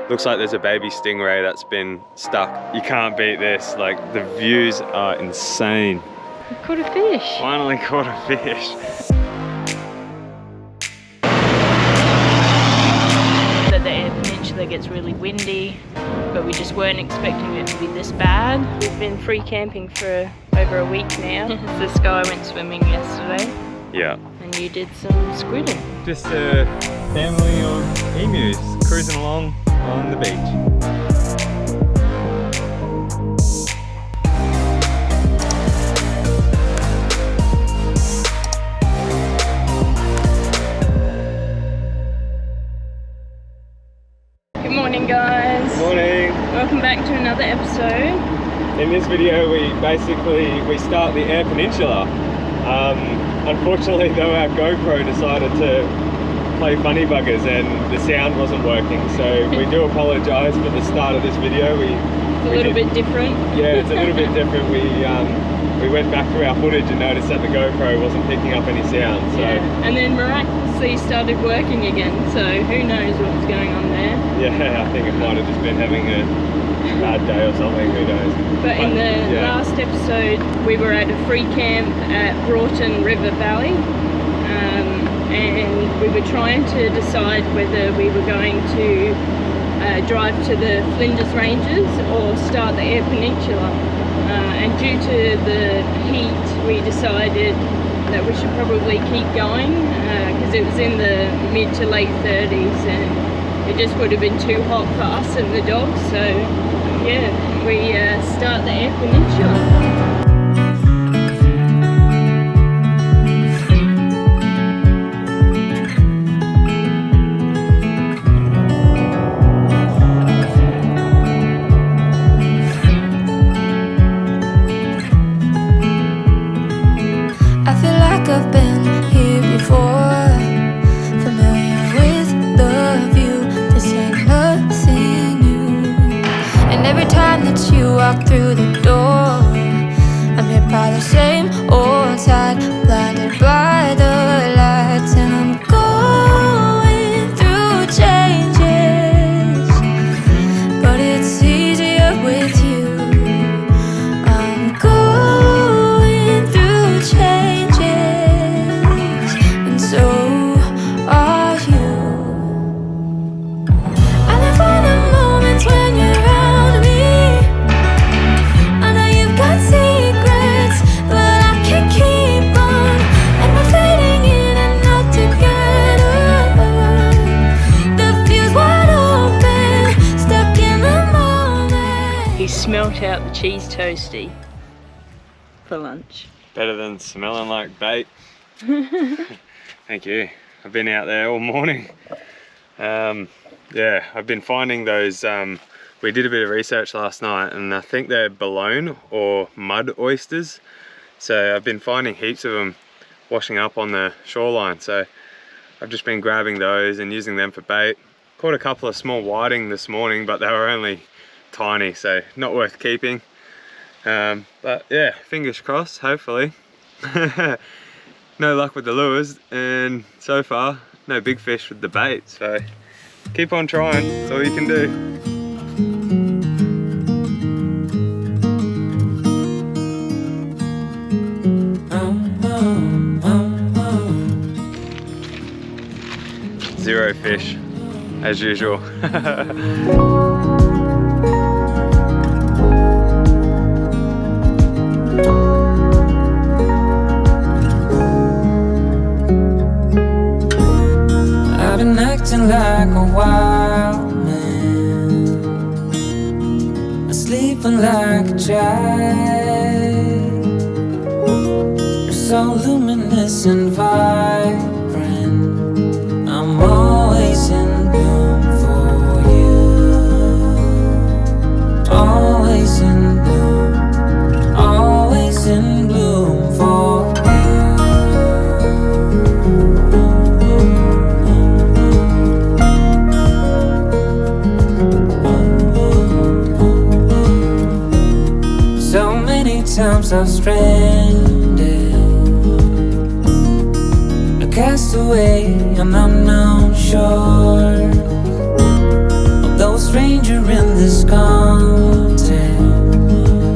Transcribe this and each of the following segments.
Looks like there's a baby stingray that's been stuck. You can't beat this, like the views are insane. We caught a fish. Finally caught a fish. That the Eyre Peninsula gets really windy, but we just weren't expecting it to be this bad. We've been free camping for over a week now. This guy went swimming yesterday. Yeah. And you did some squidding. Just a family of emus cruising along on the beach. Good morning, guys. Good morning. Welcome back to another episode. In this video we start the Eyre Peninsula. Unfortunately though, our GoPro decided to play funny buggers and the sound wasn't working, so we do apologise for the start of this video. It's a little bit different. Yeah, it's a little bit different. We went back through our footage and noticed that the GoPro wasn't picking up any sound. So. Yeah. And then miraculously started working again, so who knows what's going on there. Yeah, I think it might have just been having a bad day or something, who knows. But in the last episode we were at a free camp at Broughton River Valley, and we were trying to decide whether we were going to drive to the Flinders Ranges or start the Eyre Peninsula, and due to the heat we decided that we should probably keep going because it was in the mid to late 30s and it just would have been too hot for us and the dogs, so yeah, we start the Eyre Peninsula. I've been here before, familiar with the view. This ain't nothing new. And every time that you walk through the door, I'm hit by the same old tide, blinded by the lights, and I'm going through changes, but it's easier with you. I'm going through changes. So are you. I live for the moments when you're around me. I know you've got secrets, but I can't keep on. And we're fading in and out together. The view's wide open, stuck in the moment. He smelt out the cheese toasty for lunch. Better than smelling like bait. Thank you. I've been out there all morning. Yeah, I've been finding those, we did a bit of research last night and I think they're bologna or mud oysters. So I've been finding heaps of them washing up on the shoreline. So I've just been grabbing those and using them for bait. Caught a couple of small whiting this morning, but they were only tiny, so not worth keeping. But yeah, fingers crossed, hopefully. No luck with the lures, and so far no big fish with the bait, so keep on trying, that's all you can do. Zero fish as usual. Acting like a wild man, sleeping like a child. You're so luminous and vibrant, I'm always in bloom for you. Always in bloom, always in bloom for you. Times I've stranded, a castaway on unknown shore of those strange in this content,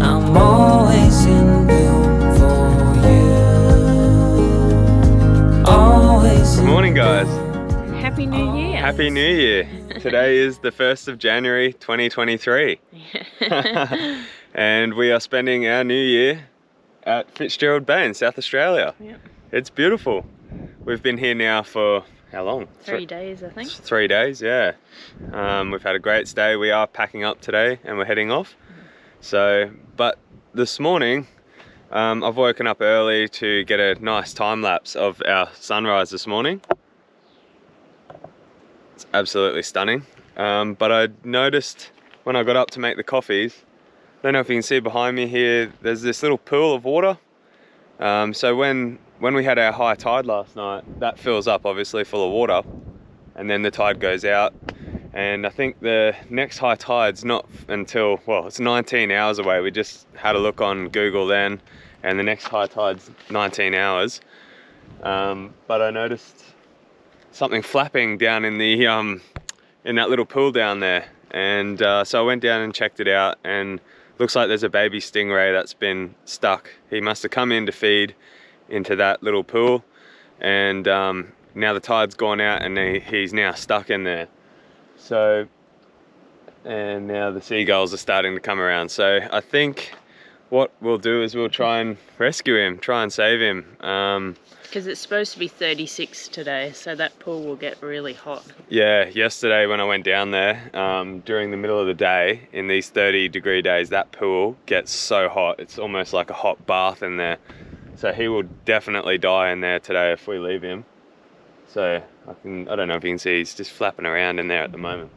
I'm always in bloom for you. Always. Good morning, guys. Happy New Year. Happy New Year. Today is the 1st of January 2023. And we are spending our New Year at Fitzgerald Bay in South Australia. Yep. It's beautiful. We've been here now for how long? 3 days, I think. 3 days, yeah. We've had a great stay. We are packing up today and we're heading off. So, but this morning, I've woken up early to get a nice time lapse of our sunrise this morning. It's absolutely stunning. But I noticed when I got up to make the coffees, I don't know if you can see behind me here, there's this little pool of water. So when we had our high tide last night, that fills up obviously full of water, and then the tide goes out. And I think the next high tide's not until, well, it's 19 hours away. We just had a look on Google then, and the next high tide's 19 hours. But I noticed something flapping down in the in that little pool down there, and so I went down and checked it out, and looks like there's a baby stingray that's been stuck. He must have come in to feed into that little pool, and now the tide's gone out and he's now stuck in there. So, and now the seagulls are starting to come around. So I think what we'll do is we'll try and rescue him, try and save him. Because it's supposed to be 36 today, so that pool will get really hot. Yeah, yesterday when I went down there, during the middle of the day, in these 30-degree days, that pool gets so hot. It's almost like a hot bath in there. So he will definitely die in there today if we leave him. So I don't know if you can see, he's just flapping around in there at the moment.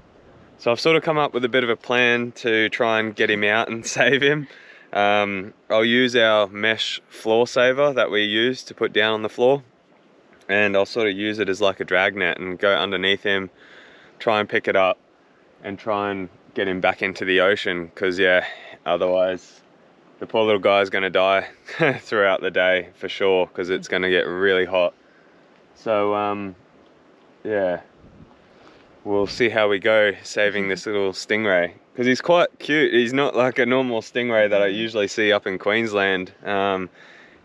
So I've sort of come up with a bit of a plan to try and get him out and save him. I'll use our mesh floor saver that we use to put down on the floor, and I'll sort of use it as like a drag net and go underneath him, try and pick it up and try and get him back into the ocean, because yeah, otherwise the poor little guy's going to die throughout the day for sure, because it's going to get really hot. So yeah, we'll see how we go saving this little stingray, because he's quite cute. He's not like a normal stingray that I usually see up in Queensland.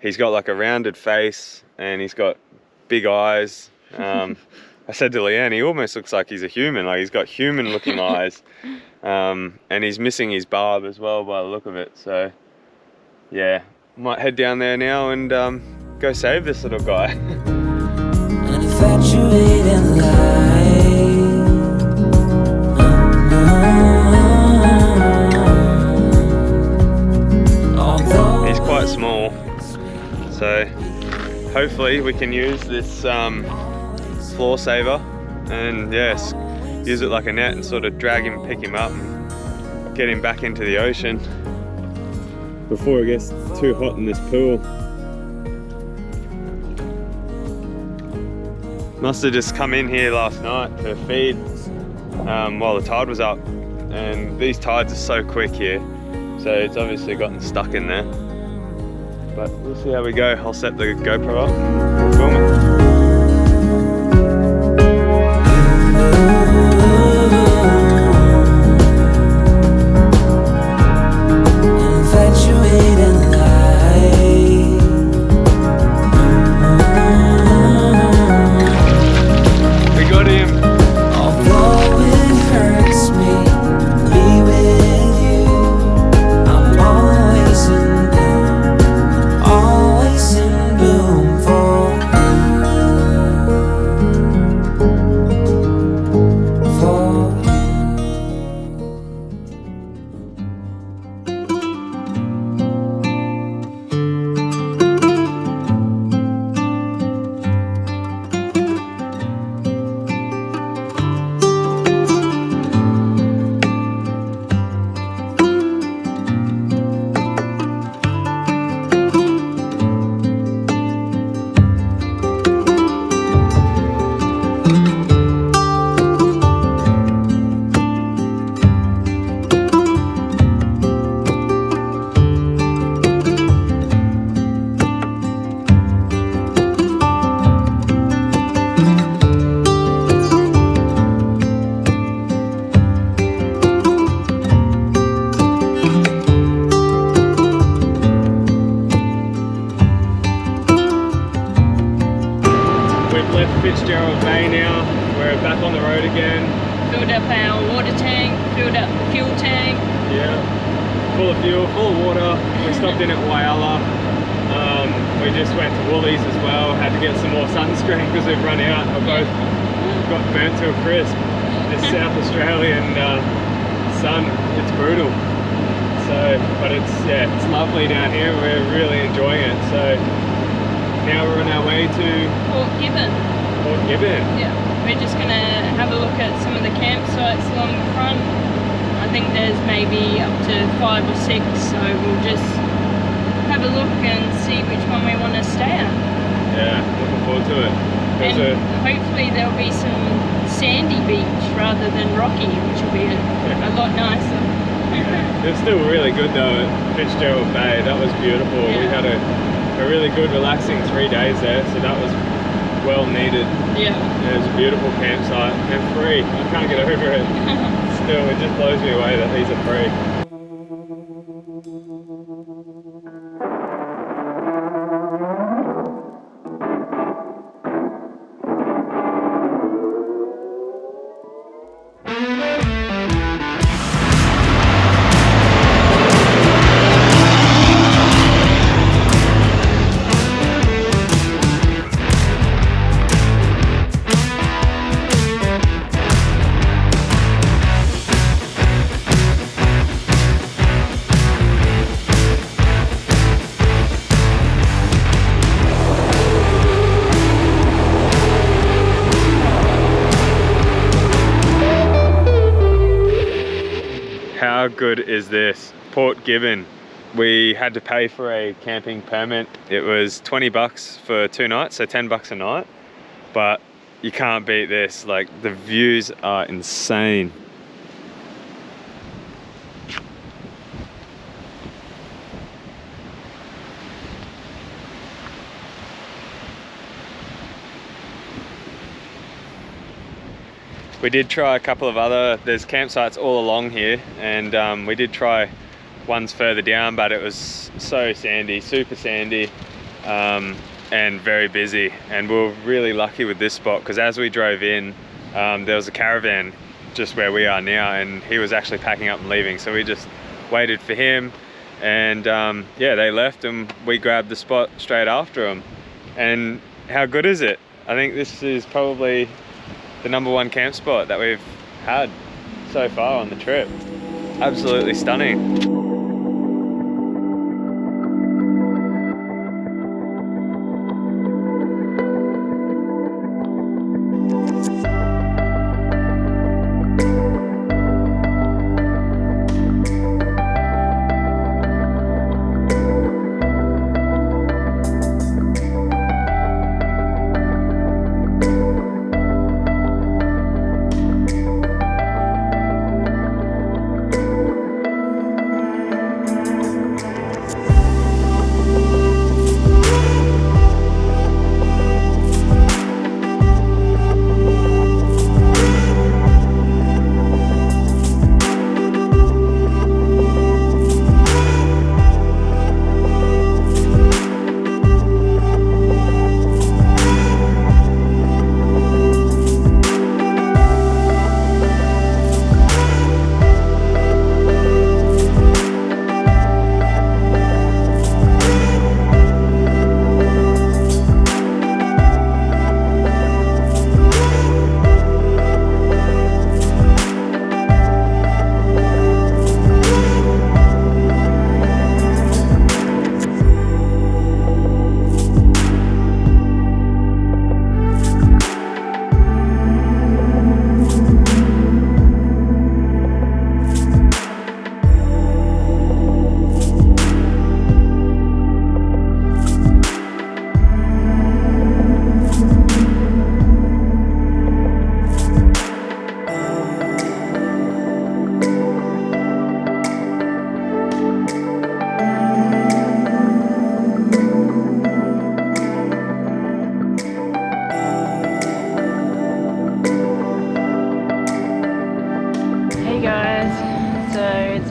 He's got like a rounded face and he's got big eyes. I said to Leanne, he almost looks like he's a human, like he's got human looking eyes. And he's missing his barb as well by the look of it. So yeah, might head down there now and go save this little guy. An infatuated life. He's quite small, so hopefully we can use this floor saver and yes, use it like a net and sort of drag him, pick him up and get him back into the ocean before it gets too hot in this pool. Must have just come in here last night to feed while the tide was up, and these tides are so quick here, so it's obviously gotten stuck in there. But we'll see how we go. I'll set the GoPro up and film it. Always in bloom for again. Filled up our water tank, filled up the fuel tank. Yeah, full of fuel, full of water. We stopped in at Whyalla. We just went to Woolies as well. Had to get some more sunscreen because we've run out. I both got burnt to a crisp. This South Australian sun, it's brutal. So, but it's lovely down here. We're really enjoying it. So now we're on our way to Port Gibbon. Port Gibbon. Yeah, we're just gonna have a look at some of the campsites along the front. I think there's maybe up to 5 or 6, so we'll just have a look and see which one we want to stay at. Yeah, looking forward to it. And hopefully there'll be some sandy beach rather than rocky, which will be a lot nicer. It was still really good though at Fitzgerald Bay. That was beautiful. Yeah. We had a really good relaxing 3 days there, so that was well needed. Yeah. And it was a beautiful campsite and free. I can't get over it. Still, it just blows me away that these are free. How good is this? Port Gibbon. We had to pay for a camping permit. It was 20 bucks for 2 nights, so 10 bucks a night. But you can't beat this. Like, the views are insane. We did try a couple of there's campsites all along here, and we did try ones further down, but it was so sandy, super sandy, and very busy. And we were really lucky with this spot because as we drove in, there was a caravan just where we are now, and he was actually packing up and leaving. So we just waited for him, and yeah, they left and we grabbed the spot straight after them. And how good is it? I think this is probably the #1 camp spot that we've had so far on the trip. Absolutely stunning.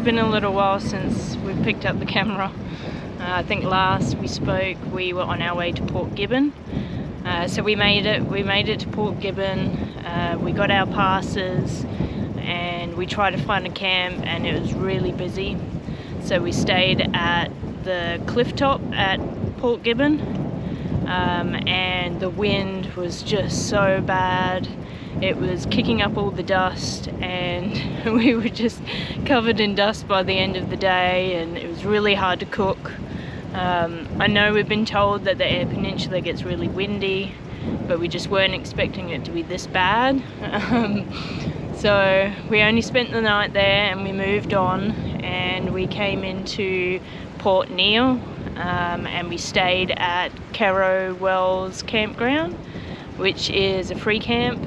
Been a little while since we've picked up the camera. I think last we spoke we were on our way to Port Gibbon. So we made it to Port Gibbon. We got our passes and we tried to find a camp, and it was really busy. So we stayed at the clifftop at Port Gibbon, and the wind was just so bad. It was kicking up all the dust, and we were just covered in dust by the end of the day, and it was really hard to cook. I know we've been told that the Eyre Peninsula gets really windy, but we just weren't expecting it to be this bad. So we only spent the night there, and we moved on, and we came into Port Neal, and we stayed at Carrow Wells Campground, which is a free camp.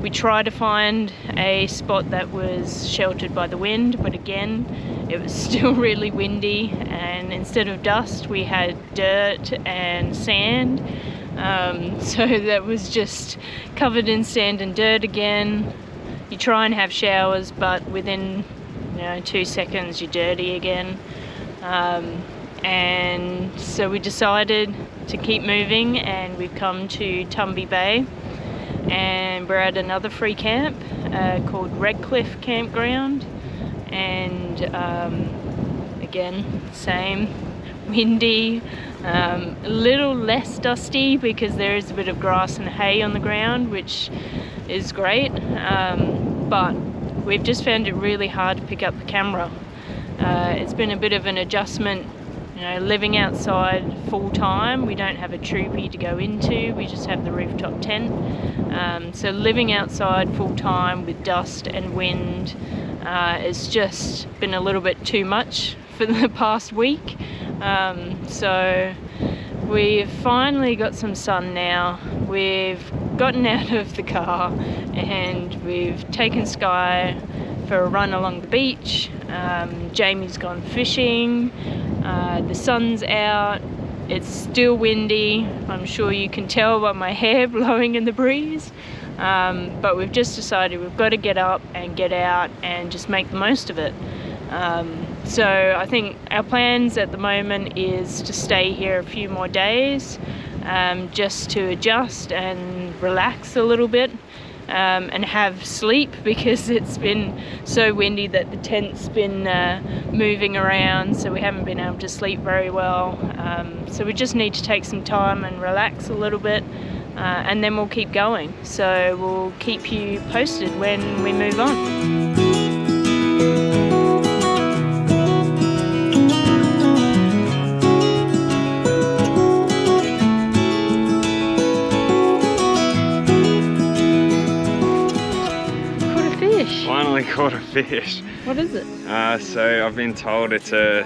We tried to find a spot that was sheltered by the wind, but again, it was still really windy, and instead of dust, we had dirt and sand. So that was just covered in sand and dirt again. You try and have showers, but within 2 seconds you're dirty again. And so we decided to keep moving, and we've come to Coffin Bay, and we're at another free camp called Redcliffe Campground, and again, same, windy, a little less dusty because there is a bit of grass and hay on the ground, which is great, but we've just found it really hard to pick up the camera. It's been a bit of an adjustment, living outside full time. We don't have a troopy to go into, we just have the rooftop tent. So living outside full time with dust and wind, it's just been a little bit too much for the past week. So we've finally got some sun now. We've gotten out of the car and we've taken Sky for a run along the beach. Jamie's gone fishing. The sun's out. It's still windy. I'm sure you can tell by my hair blowing in the breeze. But we've just decided we've got to get up and get out and just make the most of it. So I think our plans at the moment is to stay here a few more days, just to adjust and relax a little bit, and have sleep, because it's been so windy that the tent's been moving around, so we haven't been able to sleep very well. So we just need to take some time and relax a little bit, and then we'll keep going. So we'll keep you posted when we move on. Finally caught a fish. What is it? So I've been told it's a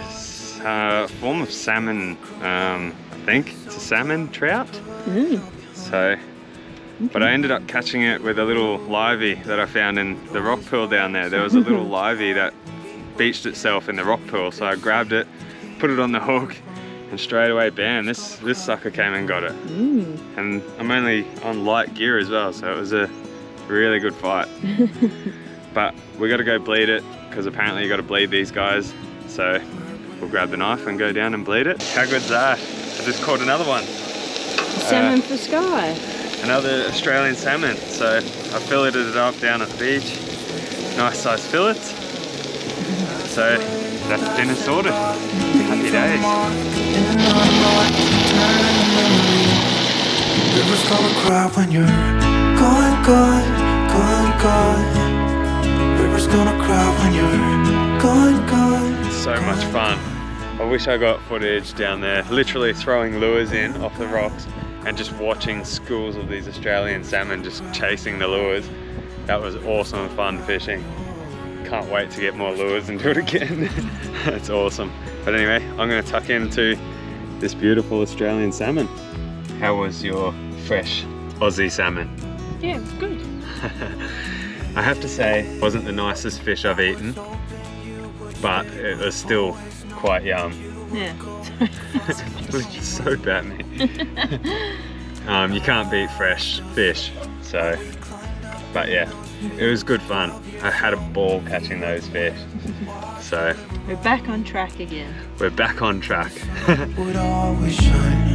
form of salmon. I think it's a salmon trout. So, but I ended up catching it with a little livey that I found in the rock pool down there. There was a little livey that beached itself in the rock pool, so I grabbed it, put it on the hook, and straight away, bam! This sucker came and got it. And I'm only on light gear as well, so it was a really good fight. But we got to go bleed it, because apparently you got to bleed these guys. So we'll grab the knife and go down and bleed it. How good's that? I just caught another one. Salmon for Sky. Another Australian salmon. So I filleted it up down at the beach. Nice size fillets. So that's dinner sorted. Happy days. Rivers gonna cry when you're gone, gone, gone, gone. Rivers gonna cry when you're gone, gone. So much fun. I wish I got footage down there, literally throwing lures in off the rocks and just watching schools of these Australian salmon just chasing the lures. That was awesome fun fishing. Can't wait to get more lures and do it again. That's awesome. But anyway, I'm gonna tuck into this beautiful Australian salmon. How was your fresh Aussie salmon? Yeah, it's good. I have to say, it wasn't the nicest fish I've eaten, but it was still quite yum. Yeah. It was just so batty. You can't beat fresh fish, so, but yeah, it was good fun. I had a ball catching those fish. So we're back on track again. We're back on track. Would always shine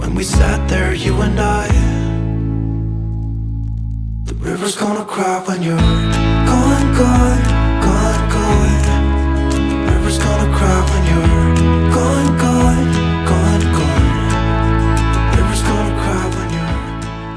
And we sat there, you and I. The river's gonna cry when you're gone, gone, gone, gone. The river's gonna cry when you're gone, gone, gone, gone. The river's gonna cry when you're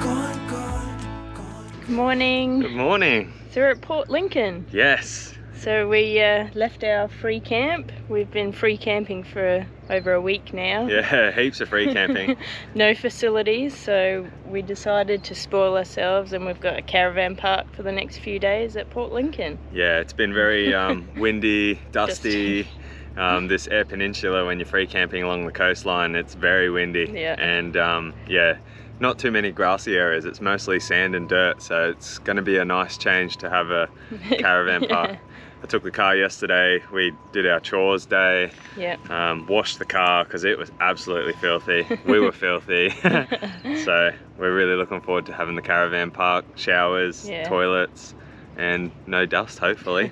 gone, gone, gone. Good morning. Good morning. So we're at Port Lincoln. Yes. So we left our free camp. We've been free camping for over a week now. Yeah, heaps of free camping. No facilities, so we decided to spoil ourselves, and we've got a caravan park for the next few days at Port Lincoln. Yeah, it's been very windy, dusty. This Eyre Peninsula, when you're free camping along the coastline, it's very windy. Yeah. And yeah, not too many grassy areas. It's mostly sand and dirt, so it's going to be a nice change to have a caravan park. I took the car yesterday. We did our chores day. Yeah. Washed the car because it was absolutely filthy. We were filthy. So we're really looking forward to having the caravan park, showers, toilets, and no dust, hopefully.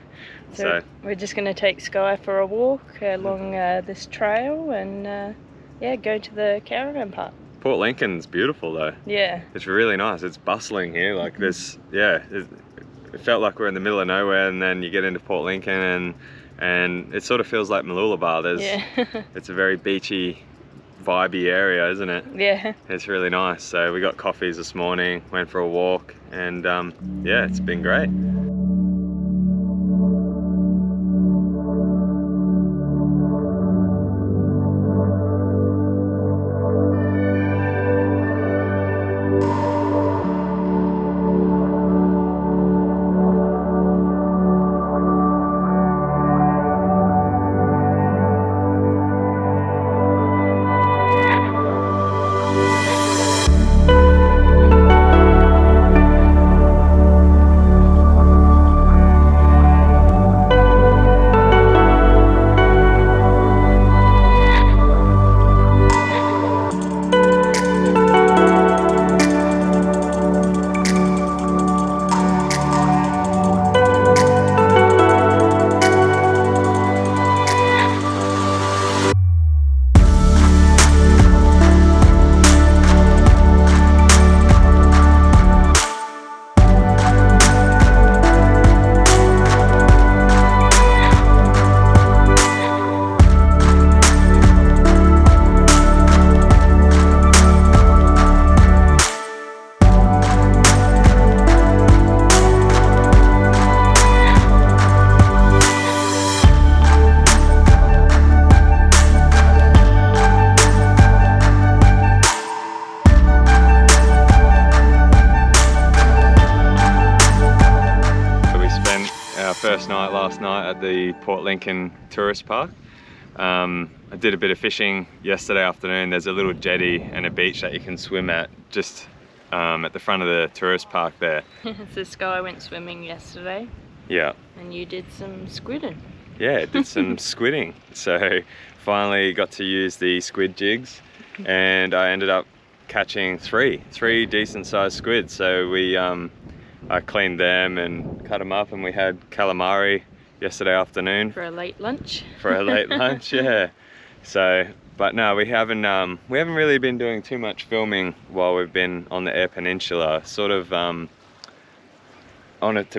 So we're just going to take Sky for a walk along this trail and yeah, go to the caravan park. Port Lincoln's beautiful though. Yeah. It's really nice. It's bustling here. Like this, yeah. It felt like we're in the middle of nowhere, and then you get into Port Lincoln and it sort of feels like Mooloolaba. It's a very beachy, vibey area, isn't it? Yeah. It's really nice. So we got coffees this morning, went for a walk, and yeah, it's been great. First night last night at the Port Lincoln Tourist Park. I did a bit of fishing yesterday afternoon. There's a little jetty and a beach that you can swim at just at the front of the tourist park there. So Sky went swimming yesterday. Yeah. And you did some squidding. Yeah, did some squidding. So finally got to use the squid jigs, and I ended up catching three decent sized squids. So I cleaned them and cut them up, and we had calamari yesterday afternoon. For a late lunch. For a late lunch, yeah. So, but no, we haven't really been doing too much filming while we've been on the Eyre Peninsula. Sort of, to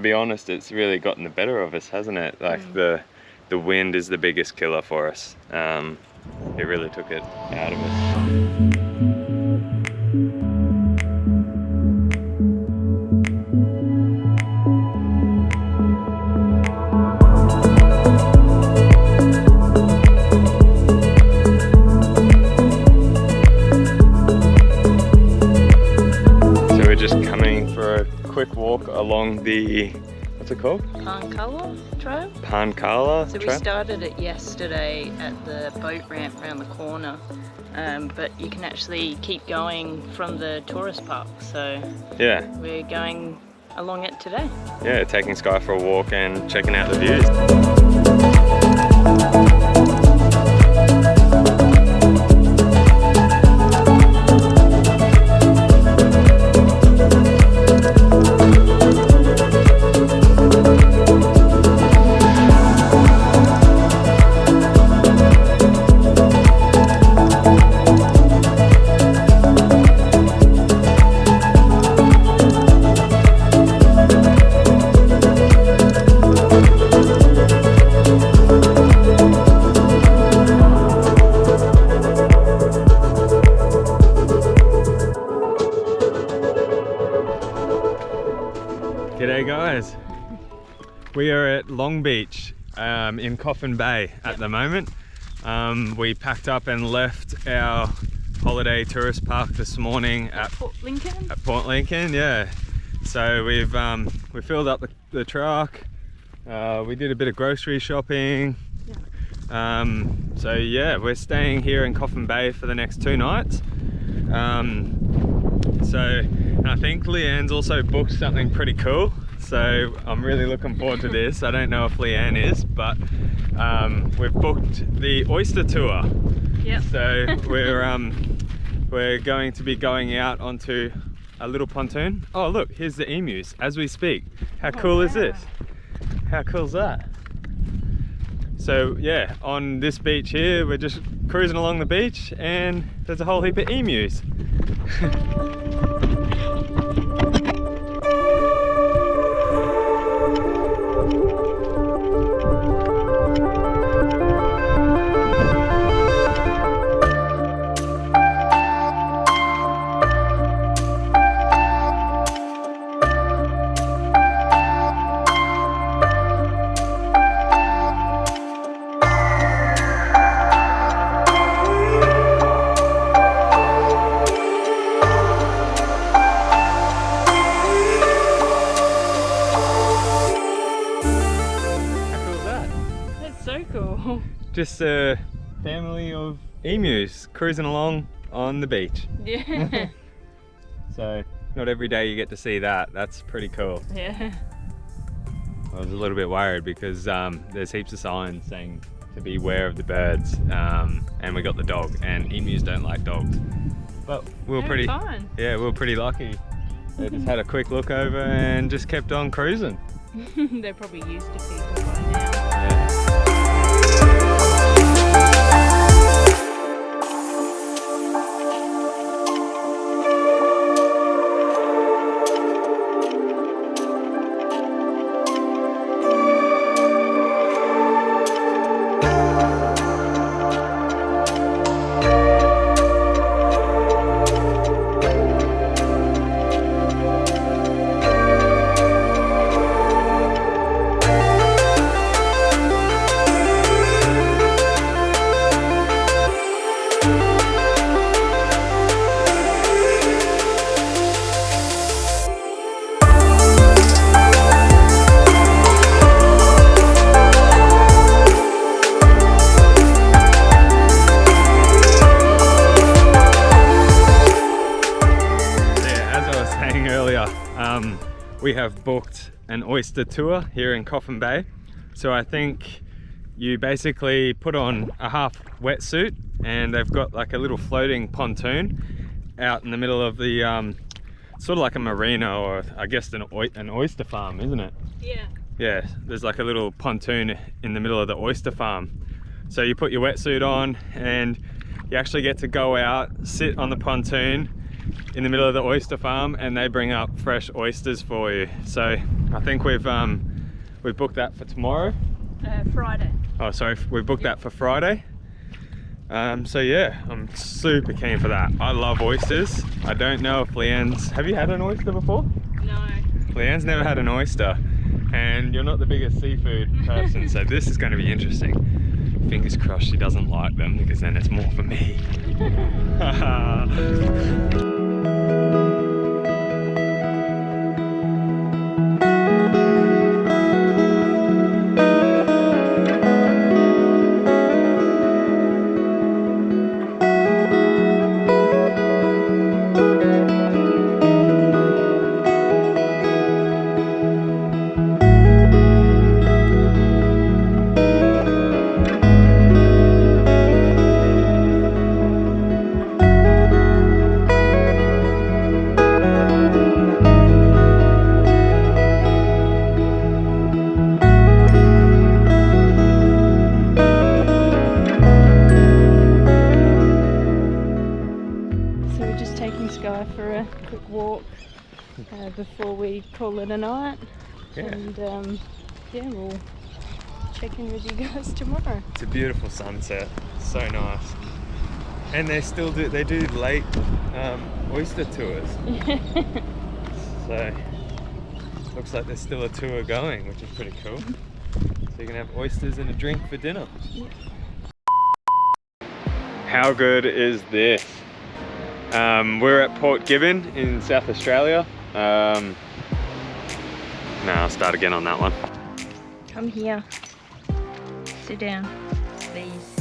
be honest, it's really gotten the better of us, hasn't it? Like the wind is the biggest killer for us. It really took it out of us. Quick walk along the, what's it called? Pancala Trail? Pancala So Trail? we started it yesterday at the boat ramp around the corner, but you can actually keep going from the tourist park, so yeah, we're going along it today. Yeah, taking Sky for a walk and checking out the views. We are at Long Beach in Coffin Bay at the moment. We packed up and left our holiday tourist park this morning at Port Lincoln. At Port Lincoln, yeah. So we filled up the truck. We did a bit of grocery shopping. Yeah. So yeah, we're staying here in Coffin Bay for the next 2 nights. And I think Leanne's also booked something pretty cool. So I'm really looking forward to this. I don't know if Leanne is, but we've booked the oyster tour. Yep. So we're going to be going out onto a little pontoon. Oh look, here's the emus as we speak. How cool is this? How cool is that? So yeah, on this beach here, we're just cruising along the beach and there's a whole heap of emus. Just a family of emus cruising along on the beach. Yeah. So not every day you get to see that. That's pretty cool. Yeah. I was a little bit worried because there's heaps of signs saying to beware of the birds, and we got the dog, and emus don't like dogs. But we were pretty fine. Yeah, we were pretty lucky. They just had a quick look over and just kept on cruising. They're probably used to people by now. Yeah. We have booked an oyster tour here in Coffin Bay. So I think you basically put on a half wetsuit and they've got like a little floating pontoon out in the middle of the sort of like a marina, or I guess an oyster farm, isn't it? Yeah. Yeah, there's like a little pontoon in the middle of the oyster farm. So you put your wetsuit on and you actually get to go out, sit on the pontoon in the middle of the oyster farm, and they bring up fresh oysters for you. So I think we've booked that for tomorrow. Friday. Oh, sorry, we booked that for Friday. So yeah, I'm super keen for that. I love oysters. I don't know if Leanne's... Have you had an oyster before? No. Leanne's never had an oyster, and you're not the biggest seafood person, so this is going to be interesting. Fingers crossed she doesn't like them, because then it's more for me. Before we call it a night. Yeah. And yeah, we'll check in with you guys tomorrow. It's a beautiful sunset, so nice. And they do late oyster tours. So looks like there's still a tour going, which is pretty cool. So you can have oysters and a drink for dinner. How good is this? We're at Port Gibbon in South Australia. No, I'll start again on that one. Come here. Sit down, please.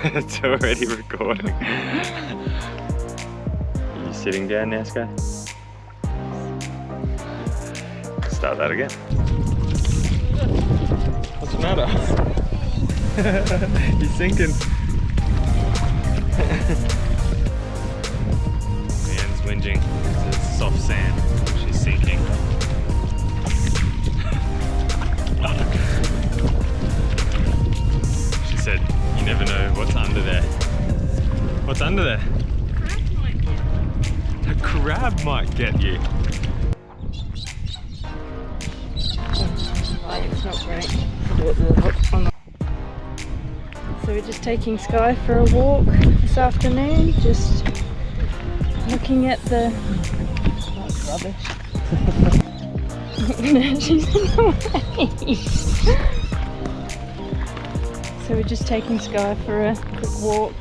It's already recording. Are you sitting down now, Sky? Start that again. What's the matter? He's sinking. Leanne's whinging. It's soft sand. She's sinking. She said, "You never know what's under there." What's under there? A crab might get you. It's not great. So we're just taking Sky for a walk this afternoon, just looking at the rubbish. She's in the way. So we're just taking Sky for a quick walk